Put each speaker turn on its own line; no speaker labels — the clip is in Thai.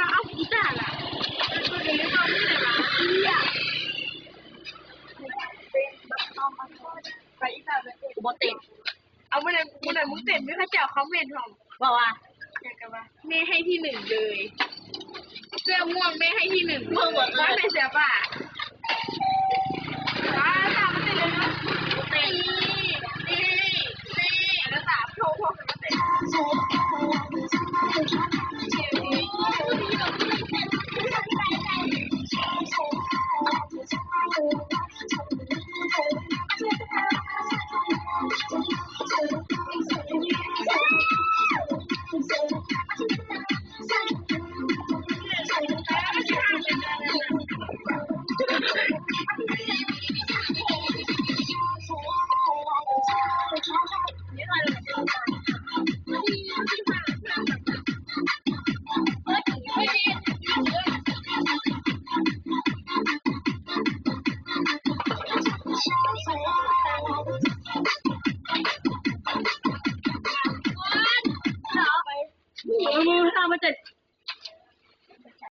มาเอากีตาร์ล่ะก็เลยไม่ต้องที่ไหนมาไปอีกแล้วเลยกูบอกเต้นเอาเมื่อไหร่มึงเต้นไม่เข้าใจเขาเมนหรอกบอกว่าอย่างกับว่าแม่ให้ที่หนึ่งเลยเสื้อม่วงแม่ให้ที่หนึ่งมึงบอกว่าในเสียป่ะว้าตามมาเต้นเลยนะเต้นแล้วตามโชว์พวกกันเต้นมึงทำมาเจ็ด